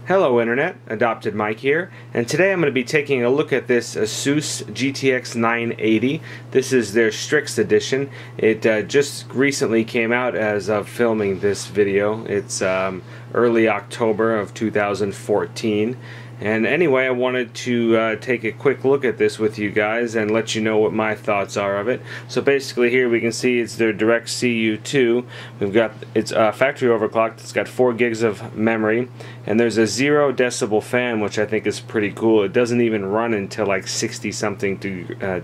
Hello Internet, AdoptedMike here, and today I'm going to be taking a look at this ASUS GTX 980. This is their Strix edition. It just recently came out as of filming this video. It's early October of 2014. And anyway, I wanted to take a quick look at this with you guys and let you know what my thoughts are of it. So basically here we can see it's their Direct CU2. We've got it's factory overclocked. It's got 4 gigs of memory, and there's a 0 decibel fan, which I think is pretty cool. It doesn't even run until like 60 something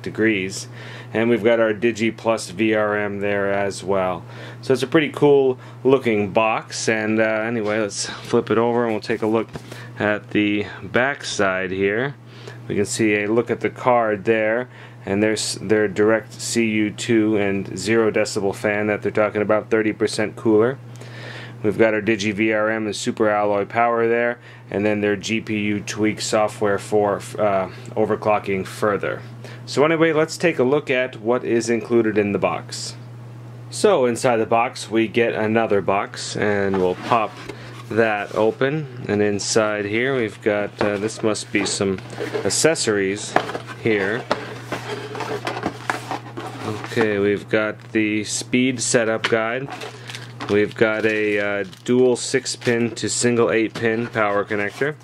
degrees. And we've got our Digi Plus VRM there as well. So it's a pretty cool looking box. And anyway, let's flip it over and we'll take a look at the back side here. We can see a look at the card there, and there's their Direct CU2 and 0 decibel fan that they're talking about, 30% cooler. We've got our Digi VRM and Super Alloy Power there, and then their GPU tweak software for overclocking further. So anyway, let's take a look at what is included in the box. So inside the box we get another box, and we'll pop that open, and inside here we've got this must be some accessories here. Okay, we've got the speed setup guide. We've got a dual 6-pin to single 8-pin power connector.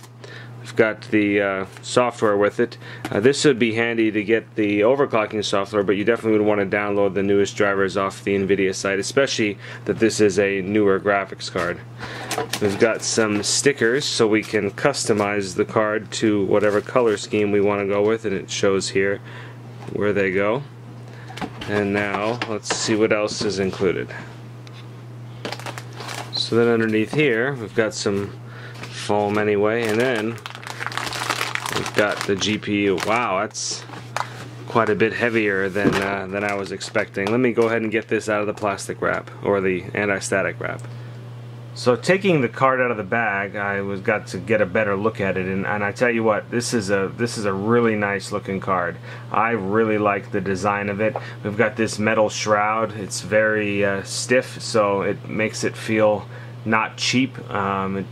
We've got the software with it. This would be handy to get the overclocking software, but you definitely would want to download the newest drivers off the Nvidia site, especially that this is a newer graphics card. We've got some stickers so we can customize the card to whatever color scheme we want to go with, and it shows here where they go. And now let's see what else is included. So then underneath here we've got some foam anyway, and then we've got the GPU. Wow, that's quite a bit heavier than I was expecting. Let me go ahead and get this out of the plastic wrap, or the anti-static wrap. So taking the card out of the bag, I got to get a better look at it, and I tell you what, this is a really nice looking card. I really like the design of it. We've got this metal shroud. It's very stiff, so it makes it feel not cheap.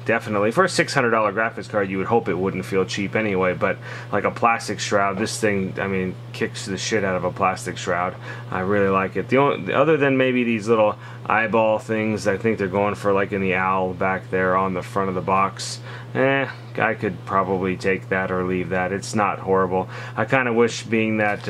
Definitely for a $600 graphics card you would hope it wouldn't feel cheap anyway, but like a plastic shroud, this thing, I mean, kicks the shit out of a plastic shroud. I really like it. Other than maybe these little eyeball things, I think they're going for like in the owl back there on the front of the box. I could probably take that or leave that. It's not horrible. I kind of wish, being that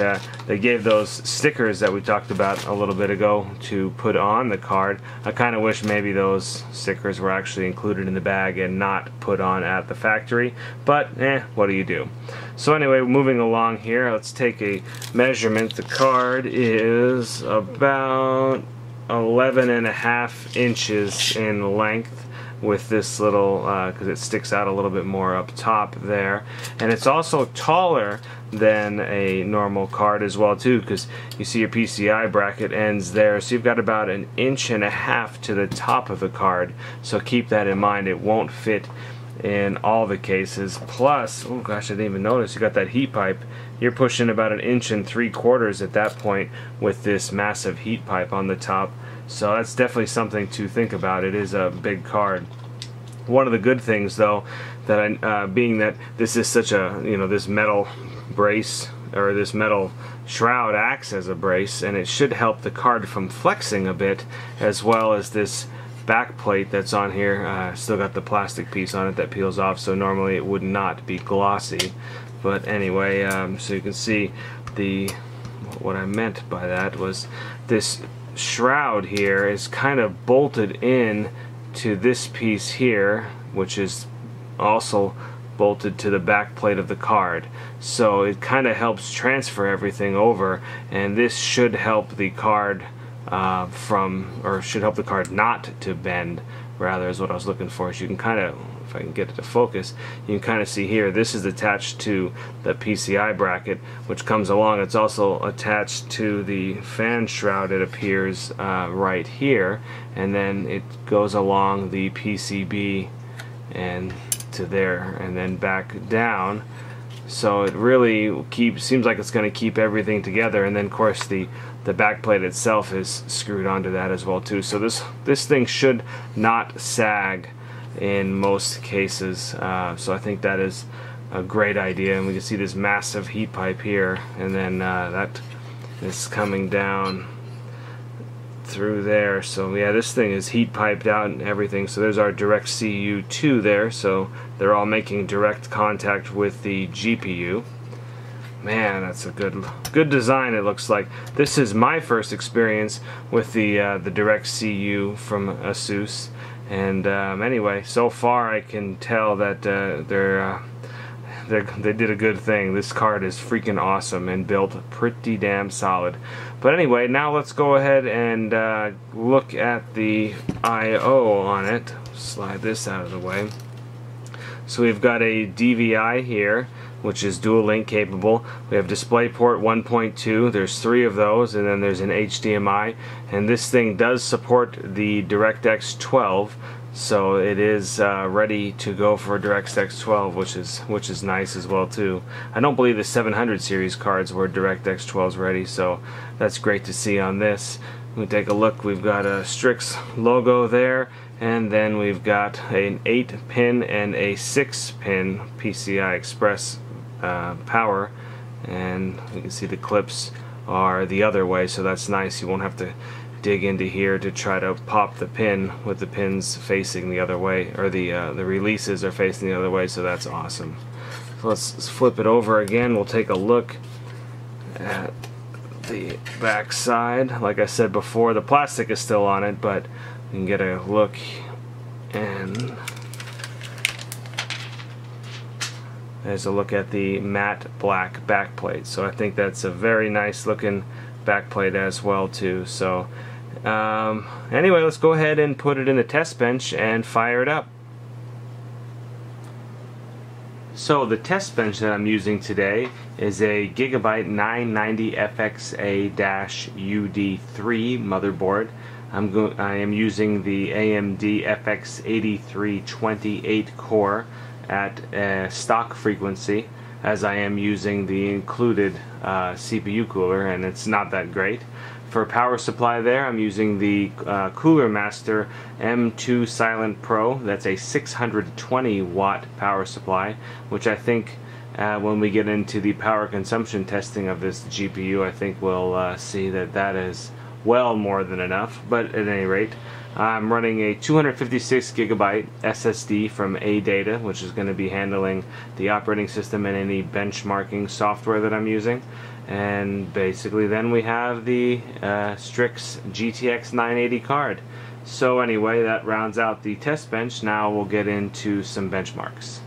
they gave those stickers that we talked about a little bit ago to put on the card, I kind of wish maybe those stickers were actually included in the bag and not put on at the factory. But what do you do? So anyway, moving along here, let's take a measurement. The card is about 11.5 inches in length, with this little, because it sticks out a little bit more up top there, and it's also taller than a normal card as well too, because you see your PCI bracket ends there, so you've got about 1.5 inches to the top of the card. So keep that in mind. It won't fit in all the cases. Plus, oh gosh, I didn't even notice, you got that heat pipe. You're pushing about 1.75 inches at that point with this massive heat pipe on the top. So that's definitely something to think about. It is a big card. One of the good things, though, that being that this is such a, this metal brace, or this metal shroud acts as a brace, and it should help the card from flexing a bit, as well as this back plate that's on here. Still got the plastic piece on it that peels off, so normally it would not be glossy. But anyway, so you can see what I meant by that was this shroud here is kind of bolted in to this piece here, which is also bolted to the back plate of the card. So it kind of helps transfer everything over, and this should help the card should help the card not to bend, rather, is what I was looking for. So you can kind of, if I can get it to focus, you can kind of see here, this is attached to the PCI bracket, which comes along. It's also attached to the fan shroud, it appears, right here, and then it goes along the PCB and to there, and then back down. So it really seems like it's going to keep everything together, and then of course the back plate itself is screwed onto that as well too. So this thing should not sag in most cases. So I think that is a great idea, and we can see this massive heat pipe here, and then that is coming down through there. So yeah, this thing is heat piped out and everything. So there's our direct CU2 there, so they're all making direct contact with the GPU. Man, that's a good design, it looks like. This is my first experience with the direct CU from ASUS, and anyway, so far I can tell that they did a good thing. This card is freaking awesome and built pretty damn solid. But anyway, now let's go ahead and look at the I/O on it. Slide this out of the way. So we've got a DVI here, which is dual link capable. We have DisplayPort 1.2, there's 3 of those, and then there's an HDMI, and this thing does support the DirectX 12, so it is ready to go for DirectX 12, which is nice as well too. I don't believe the 700 series cards were DirectX 12s ready, so that's great to see on this. We take a look, we've got a Strix logo there, and then we've got an 8-pin and a 6-pin PCI Express power, and you can see the clips are the other way, so that's nice. You won't have to dig into here to try to pop the pin with the pins facing the other way, or the releases are facing the other way, so that's awesome. So let's flip it over again. We'll take a look at the back side. Like I said before, the plastic is still on it, but you can get a look, and there's a look at the matte black backplate. So I think that's a very nice looking backplate as well too. So anyway, let's go ahead and put it in the test bench and fire it up. So the test bench that I'm using today is a Gigabyte 990 FXA-UD3 motherboard. I am using the AMD FX 8328 core at a stock frequency, as I am using the included CPU cooler, and it's not that great. For power supply there, I'm using the Cooler Master M2 Silent Pro. That's a 620 watt power supply, which I think when we get into the power consumption testing of this GPU, I think we'll see that that is well more than enough. But at any rate, I'm running a 256 gigabyte SSD from AData, which is going to be handling the operating system and any benchmarking software that I'm using. And basically then we have the Strix GTX 980 card. So anyway, that rounds out the test bench. Now we'll get into some benchmarks.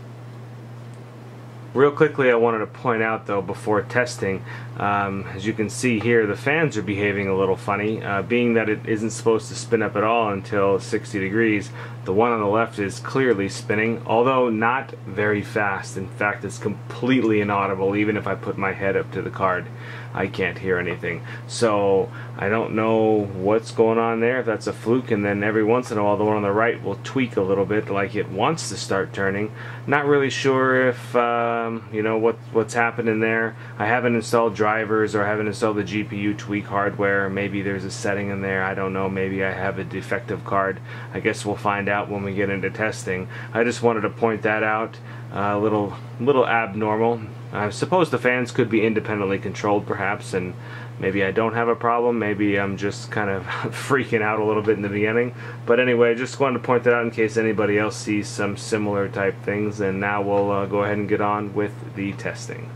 Real quickly, I wanted to point out though, before testing, as you can see here, the fans are behaving a little funny. Being that it isn't supposed to spin up at all until 60 degrees, the one on the left is clearly spinning, although not very fast. In fact, it's completely inaudible. Even if I put my head up to the card, I can't hear anything. So I don't know what's going on there, if that's a fluke, and then every once in a while the one on the right will tweak a little bit like it wants to start turning. Not really sure if you know what's happening there. I haven't installed drivers, or I haven't installed the GPU tweak hardware. Maybe there's a setting in there, I don't know. Maybe I have a defective card. I guess we'll find out when we get into testing. I just wanted to point that out. A little abnormal. I suppose the fans could be independently controlled perhaps, and maybe I don't have a problem. Maybe I'm just kind of freaking out a little bit in the beginning. But anyway, just wanted to point that out in case anybody else sees some similar type things. And now we'll go ahead and get on with the testing.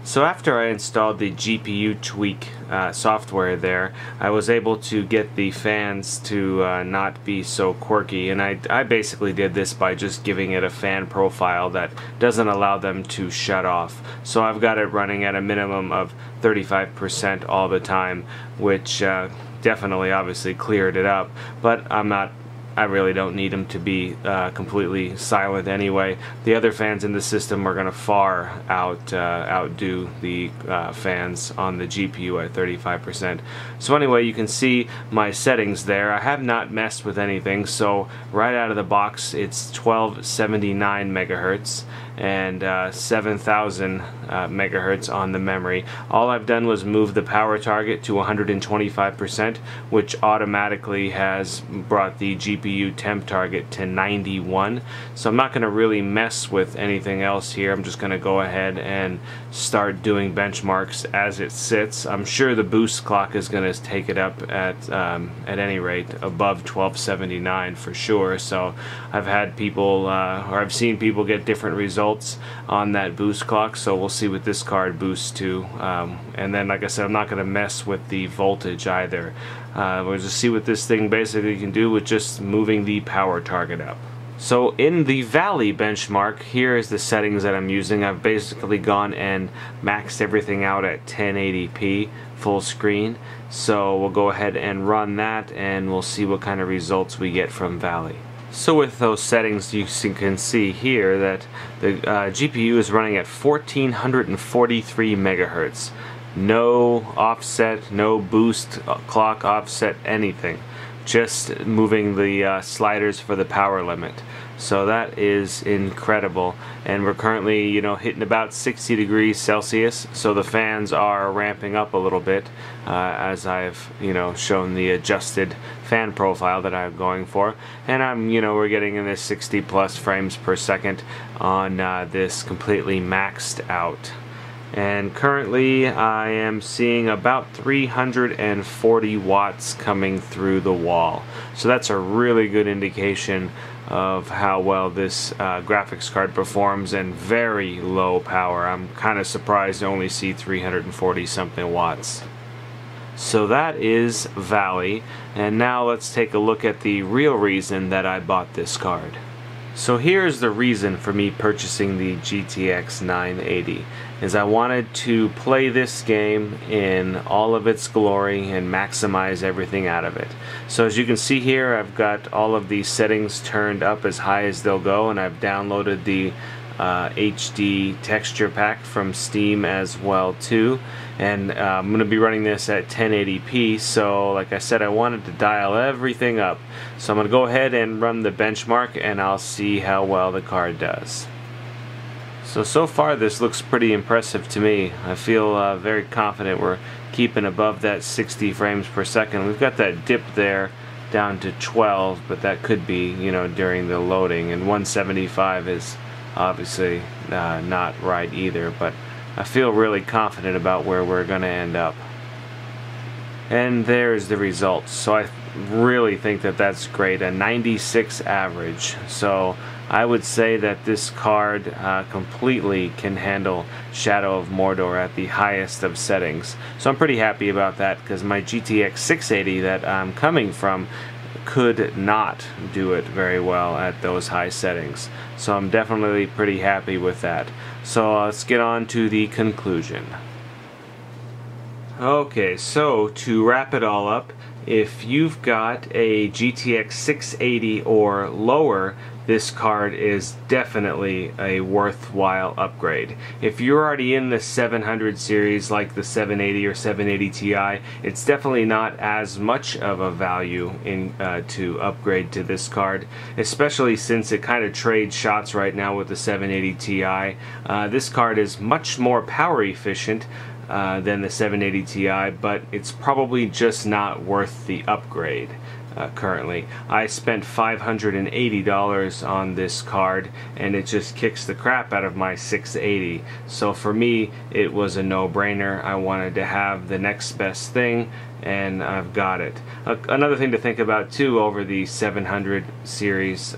So after I installed the GPU tweak software there, I was able to get the fans to not be so quirky, and I basically did this by just giving it a fan profile that doesn't allow them to shut off. So I've got it running at a minimum of 35% all the time, which definitely obviously cleared it up, but I really don't need them to be completely silent anyway. The other fans in the system are going to far outdo the fans on the GPU at 35%. So anyway, you can see my settings there. I have not messed with anything, so right out of the box it's 1279 megahertz, and 7,000 megahertz on the memory. All I've done was move the power target to 125%, which automatically has brought the GPU temp target to 91. So I'm not going to really mess with anything else here. I'm just going to go ahead and start doing benchmarks as it sits. I'm sure the boost clock is going to take it up at any rate above 1279 for sure. So I've had people or I've seen people get different results on that boost clock, so we'll see what this card boosts to. And then, like I said, I'm not going to mess with the voltage either. We'll just see what this thing basically can do with just moving the power target up. So in the Valley benchmark, here is the settings that I'm using. I've basically gone and maxed everything out at 1080p full screen. So we'll go ahead and run that and we'll see what kind of results we get from Valley. So with those settings, you can see here that the GPU is running at 1443 megahertz. No offset, no boost, clock offset, anything. Just moving the sliders for the power limit. So that is incredible, and we're currently, you know, hitting about 60 degrees Celsius, so the fans are ramping up a little bit as I've, you know, shown the adjusted fan profile that I'm going for, and we're getting in this 60 plus frames per second on this completely maxed out. And currently I am seeing about 340 watts coming through the wall. So that's a really good indication of how well this graphics card performs, and very low power. I'm kind of surprised to only see 340 something watts. So that is Valley, and now let's take a look at the real reason that I bought this card. So here's the reason for me purchasing the GTX 980, is I wanted to play this game in all of its glory and maximize everything out of it. So as you can see here, I've got all of these settings turned up as high as they'll go, and I've downloaded the HD texture pack from Steam as well too, and I'm going to be running this at 1080p. So like I said, I wanted to dial everything up, so I'm going to go ahead and run the benchmark and I'll see how well the card does. So far this looks pretty impressive to me. I feel very confident we're keeping above that 60 frames per second. We've got that dip there down to 12, but that could be, you know, during the loading, and 175 is obviously not right either, but I feel really confident about where we're going to end up. And there's the results. So I really think that that's great, a 96 average. So I would say that this card completely can handle Shadow of Mordor at the highest of settings. So I'm pretty happy about that, because my GTX 680 that I'm coming from could not do it very well at those high settings. So I'm definitely pretty happy with that. So let's get on to the conclusion. Okay, so to wrap it all up, if you've got a GTX 680 or lower, this card is definitely a worthwhile upgrade. If you're already in the 700 series like the 780 or 780 Ti, it's definitely not as much of a value to upgrade to this card, especially since it kind of trades shots right now with the 780 Ti. This card is much more power efficient than the 780 Ti, but it's probably just not worth the upgrade. Currently, I spent $580 on this card, and it just kicks the crap out of my 680. So for me, it was a no-brainer. I wanted to have the next best thing, and I've got it. Another thing to think about too over the 700 series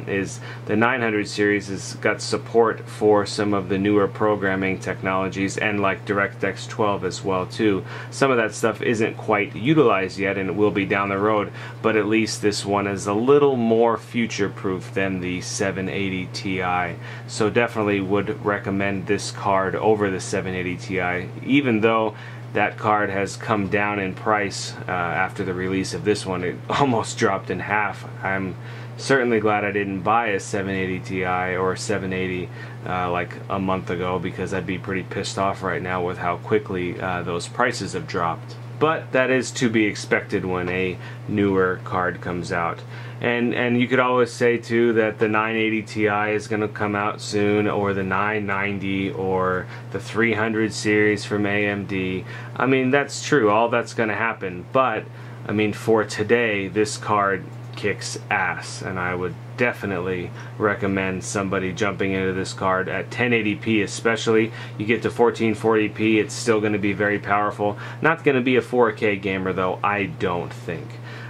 is the 900 series has got support for some of the newer programming technologies, and like DirectX 12 as well too. Some of that stuff isn't quite utilized yet, and it will be down the road, but at least this one is a little more future-proof than the 780 Ti. So definitely would recommend this card over the 780 Ti, even though that card has come down in price after the release of this one. It almost dropped in half. I'm certainly glad I didn't buy a 780 Ti or a 780 like a month ago, because I'd be pretty pissed off right now with how quickly those prices have dropped. but that is to be expected when a newer card comes out. And you could always say too that the 980 Ti is going to come out soon, or the 990, or the 300 series from AMD. I mean, that's true, all that's going to happen, but I mean, for today, this card kicks ass, and I would definitely recommend somebody jumping into this card at 1080p. Especially you get to 1440p, it's still going to be very powerful. Not going to be a 4K gamer though, I don't think.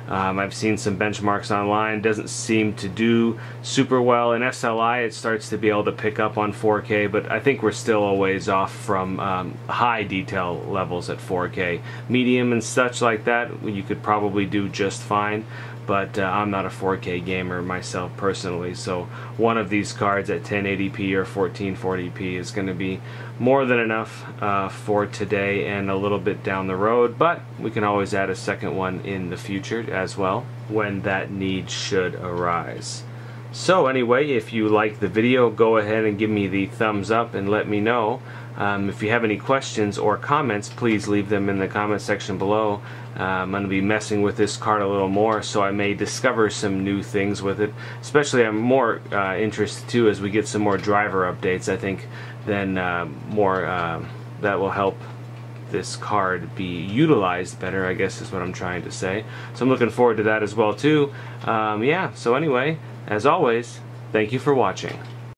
I've seen some benchmarks online, doesn't seem to do super well. In SLI it starts to be able to pick up on 4K, but I think we're still a ways off from high detail levels at 4K. Medium and such like that, you could probably do just fine, but I'm not a 4K gamer myself personally, so one of these cards at 1080p or 1440p is going to be more than enough for today and a little bit down the road, but we can always add a second one in the future as well when that need should arise. So anyway, if you like the video, go ahead and give me the thumbs up and let me know. If you have any questions or comments, please leave them in the comment section below. I'm going to be messing with this card a little more, so I may discover some new things with it. Especially I'm more interested too as we get some more driver updates. I think then that will help this card be utilized better, I guess is what I'm trying to say. So I'm looking forward to that as well too. Yeah, so anyway, as always, thank you for watching.